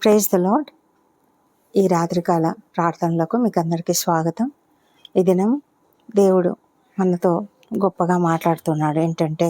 Praise the lord. ఈ రాత్రికాల ప్రార్థనలకు మీకు అందరికీ స్వాగతం. ఈ దినం దేవుడు మనతో గొప్పగా మాట్లాడుతున్నాడు. ఏంటంటే,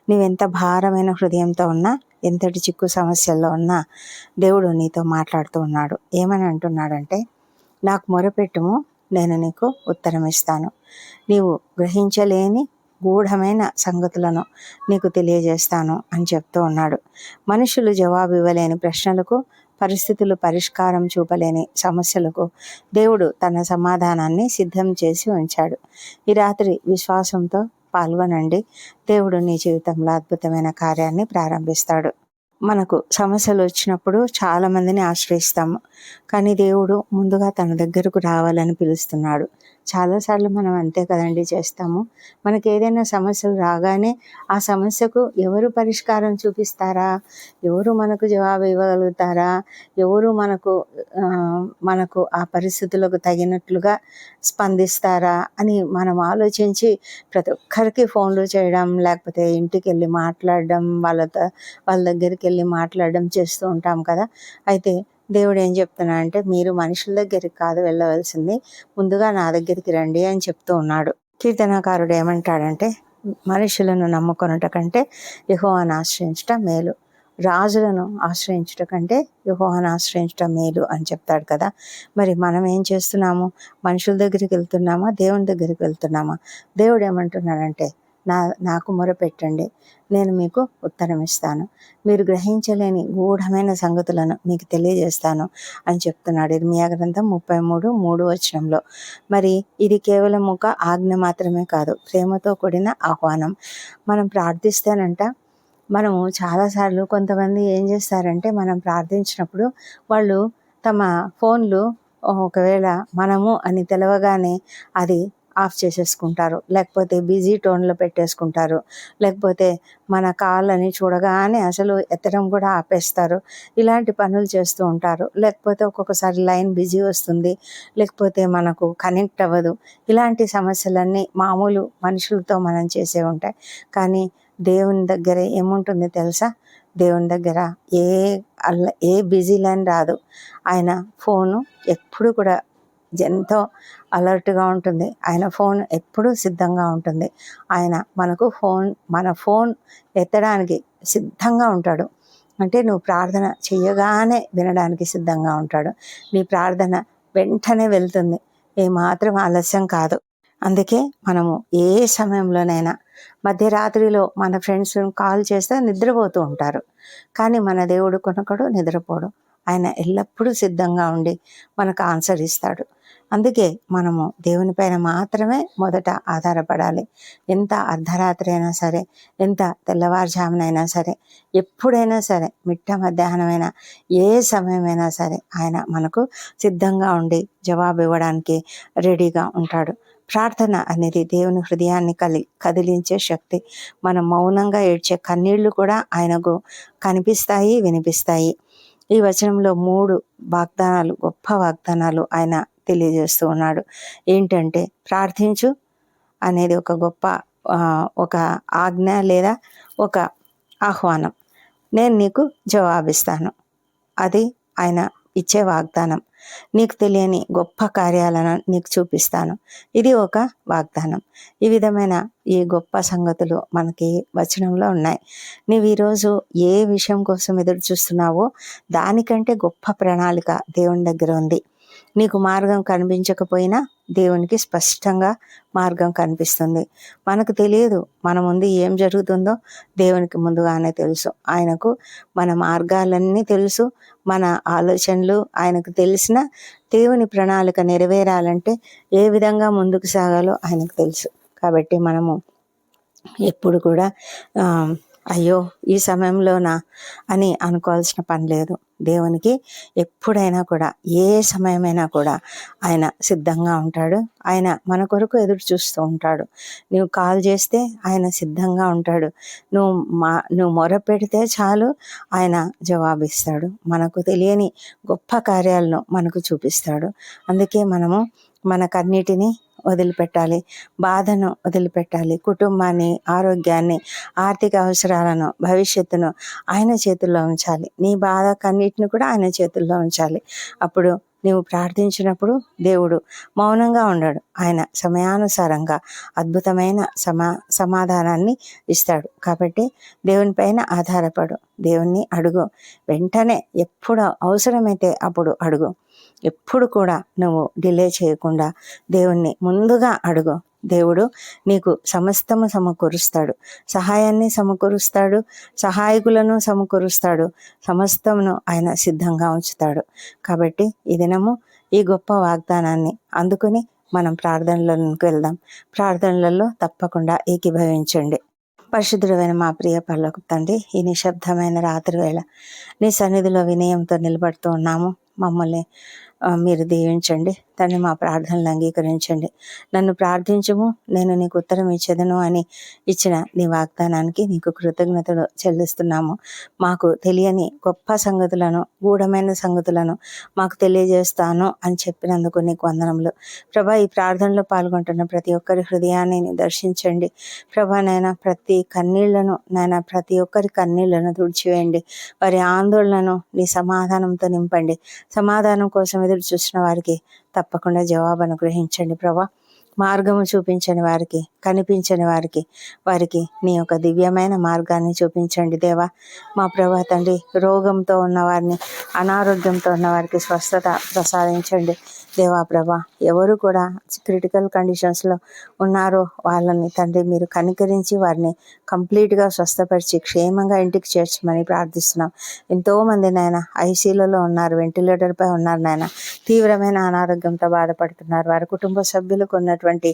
నువ్వెంత భారమైన హృదయంతో ఉన్నా, ఎంతటి చిక్కు సమస్యల్లో ఉన్నా దేవుడు నీతో మాట్లాడుతూ ఉన్నాడు. ఏమని అంటున్నాడంటే, నాకు మొరపెట్టుము, నేను నీకు ఉత్తరం ఇస్తాను. నీవు గ్రహించలేని గూఢమైన సంగతులను నీకు తెలియజేస్తాను అని చెప్తూ ఉన్నాడు. మనుషులు జవాబు ఇవ్వలేని ప్రశ్నలకు, పరిస్థితులు పరిష్కారం చూపలేని సమస్యలకు దేవుడు తన సమాధానాన్ని సిద్ధం చేసి ఉంచాడు. ఈ రాత్రి విశ్వాసంతో పాల్గొనండి. దేవుడు నీ జీవితంలో అద్భుతమైన కార్యాన్ని ప్రారంభిస్తాడు. మనకు సమస్యలు వచ్చినప్పుడు చాలామందిని ఆశ్రయిస్తాము, కానీ దేవుడు ముందుగా తన దగ్గరకు రావాలని పిలుస్తున్నాడు. చాలాసార్లు మనం అంతే కదండి చేస్తాము. మనకి ఏదైనా సమస్యలు రాగానే ఆ సమస్యకు ఎవరు పరిష్కారం చూపిస్తారా, ఎవరు మనకు జవాబు ఇవ్వగలుగుతారా, ఎవరు మనకు ఆ పరిస్థితులకు తగినట్లుగా స్పందిస్తారా అని మనం ఆలోచించి ప్రతి ఒక్కరికి ఫోన్లు చేయడం, లేకపోతే ఇంటికి వెళ్ళి మాట్లాడడం, వాళ్ళ దగ్గరికి వెళ్ళి మాట్లాడడం చేస్తూ ఉంటాం కదా. అయితే దేవుడు ఏం చెప్తున్నా అంటే, మీరు మనుషుల దగ్గరికి కాదు వెళ్ళవలసింది, ముందుగా నా దగ్గరికి రండి అని చెప్తూ ఉన్నాడు. కీర్తనకారుడు ఏమంటాడంటే, మనుషులను నమ్ముకొనుట కంటే యెహోవాను ఆశ్రయించటం మేలు, రాజులను ఆశ్రయించుట కంటే యెహోవాను ఆశ్రయించటం మేలు అని చెప్తాడు కదా. మరి మనం ఏం చేస్తున్నాము? మనుషుల దగ్గరికి వెళ్తున్నామా, దేవుని దగ్గరికి వెళ్తున్నామా? దేవుడు ఏమంటున్నాడంటే, నాకు మొరపెట్టండి, నేను మీకు ఉత్తరం ఇస్తాను, మీరు గ్రహించలేని గూఢమైన సంగతులను మీకు తెలియజేస్తాను అని చెప్తున్నాడు. ఇర్మీయా గ్రంథం 33:3 మరి ఇది కేవలం ఒక ఆజ్ఞ మాత్రమే కాదు, ప్రేమతో కూడిన ఆహ్వానం. మనం ప్రార్థిస్తేనంట, మనము చాలాసార్లు కొంతమంది ఏం చేస్తారంటే, మనం ప్రార్థించినప్పుడు వాళ్ళు తమ ఫోన్లు ఒకవేళ మనము అని తెలవగానే అది ఆఫ్ చేసేసుకుంటారు, లేకపోతే బిజీ టోన్లో పెట్టేసుకుంటారు, లేకపోతే మన కాల్ అని చూడగానే అసలు ఎత్తడం కూడా ఆపేస్తారు. ఇలాంటి పనులు చేస్తూ ఉంటారు. లేకపోతే ఒక్కొక్కసారి లైన్ బిజీ వస్తుంది, లేకపోతే మనకు కనెక్ట్ అవ్వదు. ఇలాంటి సమస్యలన్నీ మామూలు మనుషులతో మనం చేసే ఉంటాయి. కానీ దేవుని దగ్గర ఏముంటుంది తెలుసా? దేవుని దగ్గర ఏ బిజీ లైన్ రాదు. ఆయన ఫోను ఎప్పుడు కూడా ఎంతో అలర్ట్గా ఉంటుంది. ఆయన ఫోన్ ఎప్పుడూ సిద్ధంగా ఉంటుంది. ఆయన మన ఫోన్ ఎత్తడానికి సిద్ధంగా ఉంటాడు. అంటే నువ్వు ప్రార్థన చెయ్యగానే వినడానికి సిద్ధంగా ఉంటాడు. నీ ప్రార్థన వెంటనే వెళ్తుంది, ఏమాత్రం ఆలస్యం కాదు. అందుకే మనము ఏ సమయంలోనైనా, మధ్యరాత్రిలో మన ఫ్రెండ్స్ కాల్ చేస్తే నిద్రపోతూ ఉంటారు, కానీ మన దేవుడు కొనకడు, నిద్రపోడు. ఆయన ఎల్లప్పుడూ సిద్ధంగా ఉండి మనకు ఆన్సర్ ఇస్తాడు. అందుకే మనము దేవుని పైన మాత్రమే మొదట ఆధారపడాలి. ఎంత అర్ధరాత్రి అయినా సరే, ఎంత తెల్లవారుజామునైనా సరే, ఎప్పుడైనా సరే, మిట్ట మధ్యాహ్నమైనా, ఏ సమయమైనా సరే ఆయన మనకు సిద్ధంగా ఉండి జవాబు ఇవ్వడానికి రెడీగా ఉంటాడు. ప్రార్థన అనేది దేవుని హృదయాన్ని కదిలించే శక్తి. మనం మౌనంగా ఏడ్చే కన్నీళ్లు కూడా ఆయనకు కనిపిస్తాయి, వినిపిస్తాయి. ఈ వచనంలో 3 వాగ్దానాలు, గొప్ప వాగ్దానాలు ఆయన తెలియజేస్తూ ఉన్నాడు. ఏంటంటే, ప్రార్థించు అనేది ఒక ఆజ్ఞ లేదా ఒక ఆహ్వానం. నేను నీకు జవాబిస్తాను, అది ఆయన ఇచ్చే వాగ్దానం. నీకు తెలియని గొప్ప కార్యాలను నీకు చూపిస్తాను, ఇది ఒక వాగ్దానం. ఈ విధమైన ఈ గొప్ప సంగతులు మనకి వచనంలో ఉన్నాయి. నీవు ఈరోజు ఏ విషయం కోసం ఎదురు చూస్తున్నావో దానికంటే గొప్ప ప్రణాళిక దేవుని దగ్గర ఉంది. నీకు మార్గం కనిపించకపోయినా దేవునికి స్పష్టంగా మార్గం కనిపిస్తుంది. మనకు తెలియదు మన ముందు ఏం జరుగుతుందో, దేవునికి ముందుగానే తెలుసు. ఆయనకు మన మార్గాలన్నీ తెలుసు, మన ఆలోచనలు ఆయనకు తెలిసిన. దేవుని ప్రణాళిక నెరవేరాలంటే ఏ విధంగా ముందుకు సాగాలో ఆయనకు తెలుసు. కాబట్టి మనము ఎప్పుడు కూడా అయ్యో ఈ సమయంలోనా అని అనుకోవాల్సిన పని లేదు. దేవునికి ఎప్పుడైనా కూడా, ఏ సమయమైనా కూడా ఆయన సిద్ధంగా ఉంటాడు. ఆయన మన కొరకు ఎదురు చూస్తూ ఉంటాడు. నువ్వు కాల్ చేస్తే ఆయన సిద్ధంగా ఉంటాడు. నువ్వు మొర పెడితే చాలు, ఆయన జవాబిస్తాడు. మనకు తెలియని గొప్ప కార్యాలను మనకు చూపిస్తాడు. అందుకే మనము మనకన్నిటినీ వదిలిపెట్టాలి, బాధను వదిలిపెట్టాలి, కుటుంబాన్ని, ఆరోగ్యాన్ని, ఆర్థిక అవసరాలను, భవిష్యత్తును ఆయన చేతుల్లో ఉంచాలి. నీ బాధ కన్నిటిని కూడా ఆయన చేతుల్లో ఉంచాలి. అప్పుడు నీవు ప్రార్థించినప్పుడు దేవుడు మౌనంగా ఉండడు. ఆయన సమయానుసారంగా అద్భుతమైన సమాధానాన్ని ఇస్తాడు. కాబట్టి దేవుని పైన ఆధారపడు, దేవుణ్ణి అడుగు. వెంటనే ఎప్పుడు అవసరమైతే అప్పుడు అడుగు. ఎప్పుడు కూడా నువ్వు డిలే చేయకుండా దేవుణ్ణి ముందుగా అడుగు. దేవుడు నీకు సమస్తము సమకూరుస్తాడు, సహాయాన్ని సమకూరుస్తాడు, సహాయకులను సమకూరుస్తాడు, సమస్తమును ఆయన సిద్ధంగా ఉంచుతాడు. కాబట్టి ఈ దినము ఈ గొప్ప వాగ్దానాన్ని అందుకుని మనం ప్రార్థనలకు వెళ్దాం. ప్రార్థనలలో తప్పకుండా ఏకీభవించండి. పరిశుద్ధుడైన మా ప్రియ పరలోకపు తండ్రి, ఈ నిశ్శబ్దమైన రాత్రి వేళ నీ సన్నిధిలో వినయంతో నిలబడుతూ ఉన్నాము. మమ్మల్ని మీరు దీవించండి తండ్రి. మా ప్రార్థనలు అంగీకరించండి. నన్ను ప్రార్థించుము, నేను నీకు ఉత్తరం ఇచ్చేదను అని ఇచ్చిన నీ వాగ్దానానికి నీకు కృతజ్ఞతలు చెల్లిస్తున్నాము. మాకు తెలియని గొప్ప సంగతులను, గూఢమైన సంగతులను మాకు తెలియజేస్తాను అని చెప్పినందుకు నీకు వందనములు ప్రభా. ఈ ప్రార్థనలో పాల్గొంటున్న ప్రతి ఒక్కరి హృదయాన్ని దర్శించండి ప్రభా. నాయన ప్రతి కన్నీళ్లను, నాయన ప్రతి ఒక్కరి కన్నీళ్లను తుడిచివేయండి. వారి ఆందోళనను నీ సమాధానంతో నింపండి. సమాధానం కోసం ఎదురు చూసిన వారికి తప్పకుండా జవాబు అనుగ్రహించండి ప్రభా. మార్గము చూపించని వారికి, కనిపించని వారికి నీ యొక్క దివ్యమైన మార్గాన్ని చూపించండి దేవా. మా ప్రభా తండ్రి, రోగంతో ఉన్నవారిని, అనారోగ్యంతో ఉన్న వారికి స్వస్థత ప్రసాదించండి దేవా. ప్రభా, ఎవరు కూడా క్రిటికల్ కండిషన్స్లో ఉన్నారో వాళ్ళని తండ్రి మీరు కనికరించి వారిని కంప్లీట్గా స్వస్థపరిచి క్షేమంగా ఇంటికి చేర్చమని ప్రార్థిస్తున్నాం. ఎంతోమంది నాయన ఐసీయూలలో ఉన్నారు, వెంటిలేటర్పై ఉన్నారు నాయన, తీవ్రమైన అనారోగ్యంతో బాధపడుతున్నారు. వారి కుటుంబ సభ్యులకు ఉన్నటువంటి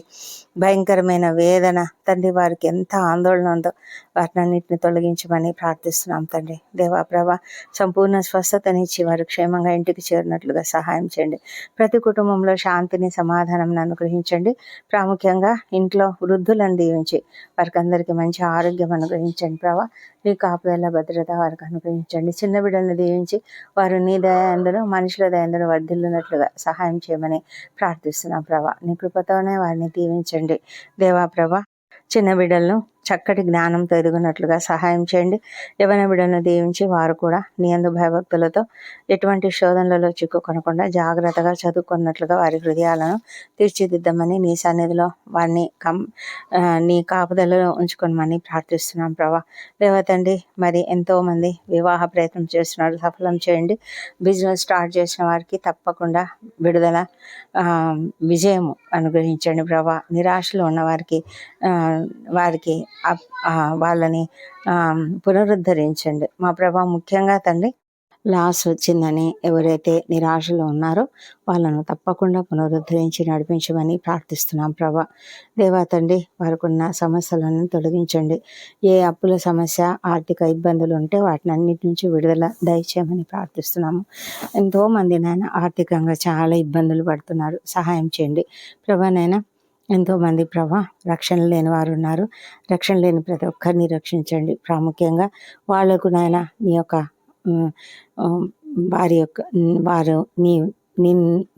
భయంకరమైన వేదన తండ్రి, వారికి ఎంత ఆందోళన ఉందో వాటినన్నింటిని తొలగించమని ప్రార్థిస్తున్నాం తండ్రి. దేవా ప్రభా, సంపూర్ణ స్వస్థతనిచ్చి వారు క్షేమంగా ఇంటికి చేరినట్లుగా సహాయం చేయండి. ప్రతి కుటుంబంలో శాంతిని, సమాధానం అనుగ్రహించండి. ప్రాముఖ్యంగా ఇంట్లో వృద్ధులను దీవించి వారికి అందరికీ మంచి ఆరోగ్యం అనుగ్రహించండి ప్రభా. నీ కాపుదల, భద్రత వారికి అనుగ్రహించండి. చిన్న బిడ్డలను దీవించి వారు నీ దయందును, మనుషుల దయందును వర్ధిల్లునట్లుగా సహాయం చేయమని ప్రార్థిస్తున్నాం ప్రభా. నీ కృపతోనే వారిని దీవించండి దేవా ప్రభా. చిన్న బిడ్డలను చక్కటి జ్ఞానంతో ఎదుగునట్లుగా సహాయం చేయండి. యవ్వన బిడ్డలను దీవించి వారు కూడా నీ యందు భయభక్తులతో ఎటువంటి శోధనలలో చిక్కుకొనకుండా జాగ్రత్తగా చదువుకున్నట్లుగా వారి హృదయాలను తీర్చిదిద్దామని నీ సన్నిధిలో వారిని నీ కాపుదలలో ఉంచుకోమని ప్రార్థిస్తున్నాం ప్రభా. దేవతండి, మరి ఎంతోమంది వివాహ ప్రయత్నం చేస్తున్నారు, సఫలం చేయండి. బిజినెస్ స్టార్ట్ చేసిన వారికి తప్పకుండా విడుదల, విజయము అనుగ్రహించండి ప్రభా. నిరాశలో ఉన్న వారికి వాళ్ళని పునరుద్ధరించండి మా ప్రభా. ముఖ్యంగా తండ్రి, లాస్ వచ్చిందని ఎవరైతే నిరాశలో ఉన్నారో వాళ్ళను తప్పకుండా పునరుద్ధరించి నడిపించమని ప్రార్థిస్తున్నాం ప్రభా. దేవా తండ్రి, వారికి ఉన్న సమస్యలను తొలగించండి. ఏ అప్పుల సమస్య, ఆర్థిక ఇబ్బందులు ఉంటే వాటిని అన్నిటి నుంచి విడుదల దయచేయమని ప్రార్థిస్తున్నాము. ఎంతోమంది నాయన ఆర్థికంగా చాలా ఇబ్బందులు పడుతున్నారు, సహాయం చేయండి ప్రభా. నాయన ఎంతోమంది ప్రభా రక్షణ లేని వారు ఉన్నారు, రక్షణ లేని ప్రతి ఒక్కరిని రక్షించండి. ప్రాముఖ్యంగా వాళ్ళకు నాయన నీ యొక్క వారు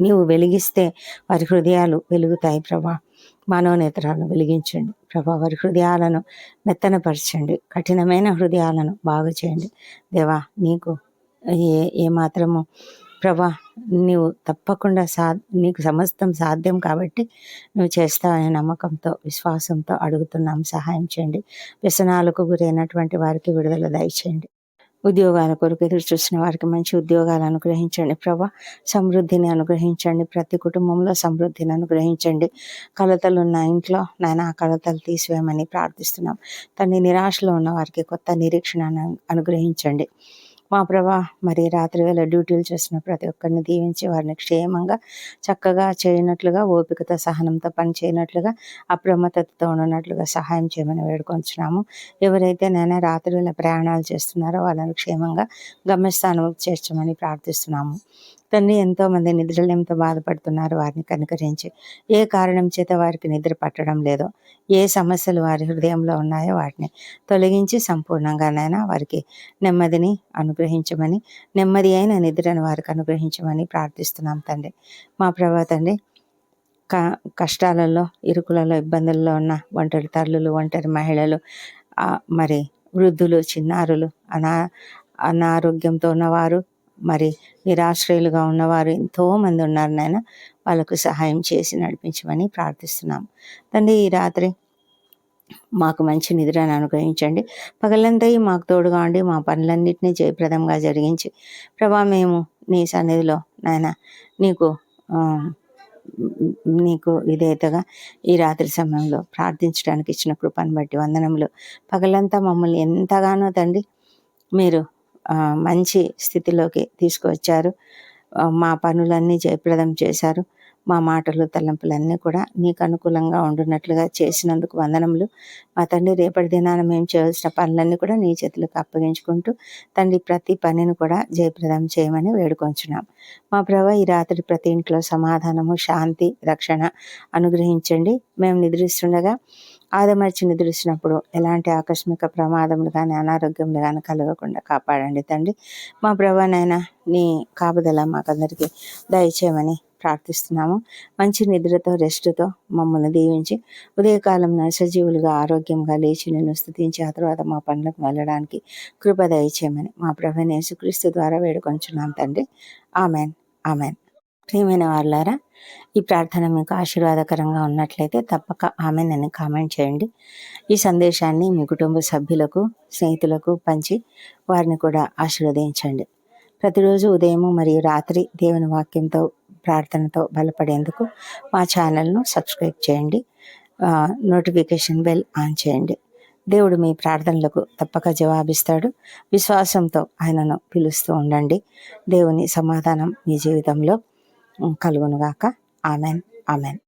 నీవు వెలిగిస్తే వారి హృదయాలు వెలుగుతాయి ప్రభా. మనోనేత్రాలను వెలిగించండి ప్రభా. వారి హృదయాలను మెత్తనపరచండి, కఠినమైన హృదయాలను బాగు చేయండి దేవా. నీకు ఏమాత్రము ప్రభా, నీవు తప్పకుండా నీకు సమస్తం సాధ్యం కాబట్టి నువ్వు చేస్తావనే నమ్మకంతో, విశ్వాసంతో అడుగుతున్నాం. సహాయం చేయండి. వ్యసనాలకు గురైనటువంటి వారికి విడుదల దయచేయండి. ఉద్యోగాల కొరకు ఎదురు చూసిన వారికి మంచి ఉద్యోగాలు అనుగ్రహించండి ప్రభా. సమృద్ధిని అనుగ్రహించండి. ప్రతి కుటుంబంలో సమృద్ధిని అనుగ్రహించండి. కలతలు ఉన్న ఇంట్లో నాయన ఆ కలతలు తీసివేయమని ప్రార్థిస్తున్నాం. తన నిరాశలో ఉన్న వారికి కొత్త నిరీక్షణ అనుగ్రహించండి మా ప్రభా. మరి రాత్రి వేళ డ్యూటీలు చేసిన ప్రతి ఒక్కరిని దీవించి వారిని క్షేమంగా చక్కగా చేయనట్లుగా, ఓపికతో సహనంతో పని చేయనట్లుగా, అప్రమత్తతతో ఉండనట్లుగా సహాయం చేయమని వేడుకొంచున్నాము. ఎవరైతే నేను రాత్రి వేళ ప్రయాణాలు చేస్తున్నారో వాళ్ళని క్షేమంగా గమ్యస్థానం చేర్చమని ప్రార్థిస్తున్నాము తండ్రి. ఎంతోమంది నిద్రలేమితో బాధపడుతున్నారు, వారిని కనికరించి ఏ కారణం చేత వారికి నిద్ర పట్టడం లేదో, ఏ సమస్యలు వారి హృదయంలో ఉన్నాయో వాటిని తొలగించి సంపూర్ణంగానైనా వారికి నెమ్మదిని అనుగ్రహించమని, నెమ్మది అయిన నిద్రను వారికి అనుగ్రహించమని ప్రార్థిస్తున్నాం తండ్రి. మా ప్రభా తండ్రి, క కష్టాలలో, ఇరుకులలో, ఇబ్బందుల్లో ఉన్న ఒంటరి తల్లులు, ఒంటరి మహిళలు, మరి వృద్ధులు, చిన్నారులు, అనారోగ్యంతో ఉన్నవారు, మరి నిరాశ్రయులుగా ఉన్నవారు ఎంతోమంది ఉన్నారు నాయన. వాళ్ళకు సహాయం చేసి నడిపించమని ప్రార్థిస్తున్నాం తండ్రి. ఈ రాత్రి మాకు మంచి నిద్రను అనుగ్రహించండి. పగలంతా మాకు తోడుగా ఉండి మా పనులన్నింటినీ జయప్రదంగా జరిగించి ప్రభా, మేము నీ సన్నిధిలో నాయన నీకు విధేయతగా ఈ రాత్రి సమయంలో ప్రార్థించడానికి ఇచ్చిన కృపను బట్టి వందనములు. పగలంతా మమ్మల్ని ఎంతగానో తండ్రి మీరు మంచి స్థితిలోకి తీసుకువచ్చారు. మా పనులన్నీ జయప్రదం చేశారు. మా మాటలు, తలంపులన్నీ కూడా నీకు అనుకూలంగా ఉండున్నట్లుగా చేసినందుకు వందనములు. మా తండ్రి, రేపటి దినాన మేము చేయాల్సిన పనులన్నీ కూడా నీ చేతులకు అప్పగించుకుంటూ తండ్రి, ప్రతి పనిని కూడా జయప్రదం చేయమని వేడుకొంచున్నాం. మా ప్రభు, ఈ రాత్రి ప్రతి ఇంట్లో సమాధానము, శాంతి, రక్షణ అనుగ్రహించండి. మేము నిద్రిస్తుండగా ఆదమర్చి నిద్రిస్తున్నప్పుడు ఎలాంటి ఆకస్మిక ప్రమాదములు కానీ, అనారోగ్యములు కానీ కలగకుండా కాపాడండి తండ్రి. మా ప్రభానైనా నీ కాపుదల మాకందరికీ దయచేయమని ప్రార్థిస్తున్నాము. మంచి నిద్రతో, రెస్ట్తో మమ్మల్ని దీవించి ఉదయకాలం సజీవులుగా, ఆరోగ్యంగా లేచి నిన్ను స్తుతించి ఆ తర్వాత మా పనులకు వెళ్ళడానికి కృప దయచేయమని మా ప్రభువైన యేసుక్రీస్తు ద్వారా వేడుకొంచున్నాం తండ్రి. Amen, amen. ప్రియమైన వారులారా, ఈ ప్రార్థన మీకు ఆశీర్వాదకరంగా ఉన్నట్లయితే తప్పక ఆమెన్ అని కామెంట్ చేయండి. ఈ సందేశాన్ని మీ కుటుంబ సభ్యులకు, స్నేహితులకు పంచి వారిని కూడా ఆశీర్వదించండి. ప్రతిరోజు ఉదయము మరియు రాత్రి దేవుని వాక్యంతో, ప్రార్థనతో బలపడేందుకు మా ఛానల్ను సబ్స్క్రైబ్ చేయండి. నోటిఫికేషన్ బెల్ ఆన్ చేయండి. దేవుడు మీ ప్రార్థనలకు తప్పక జవాబిస్తాడు. విశ్వాసంతో ఆయనను పిలుస్తూ ఉండండి. దేవుని సమాధానం మీ జీవితంలో కలుగునుగాక. Amen, amen.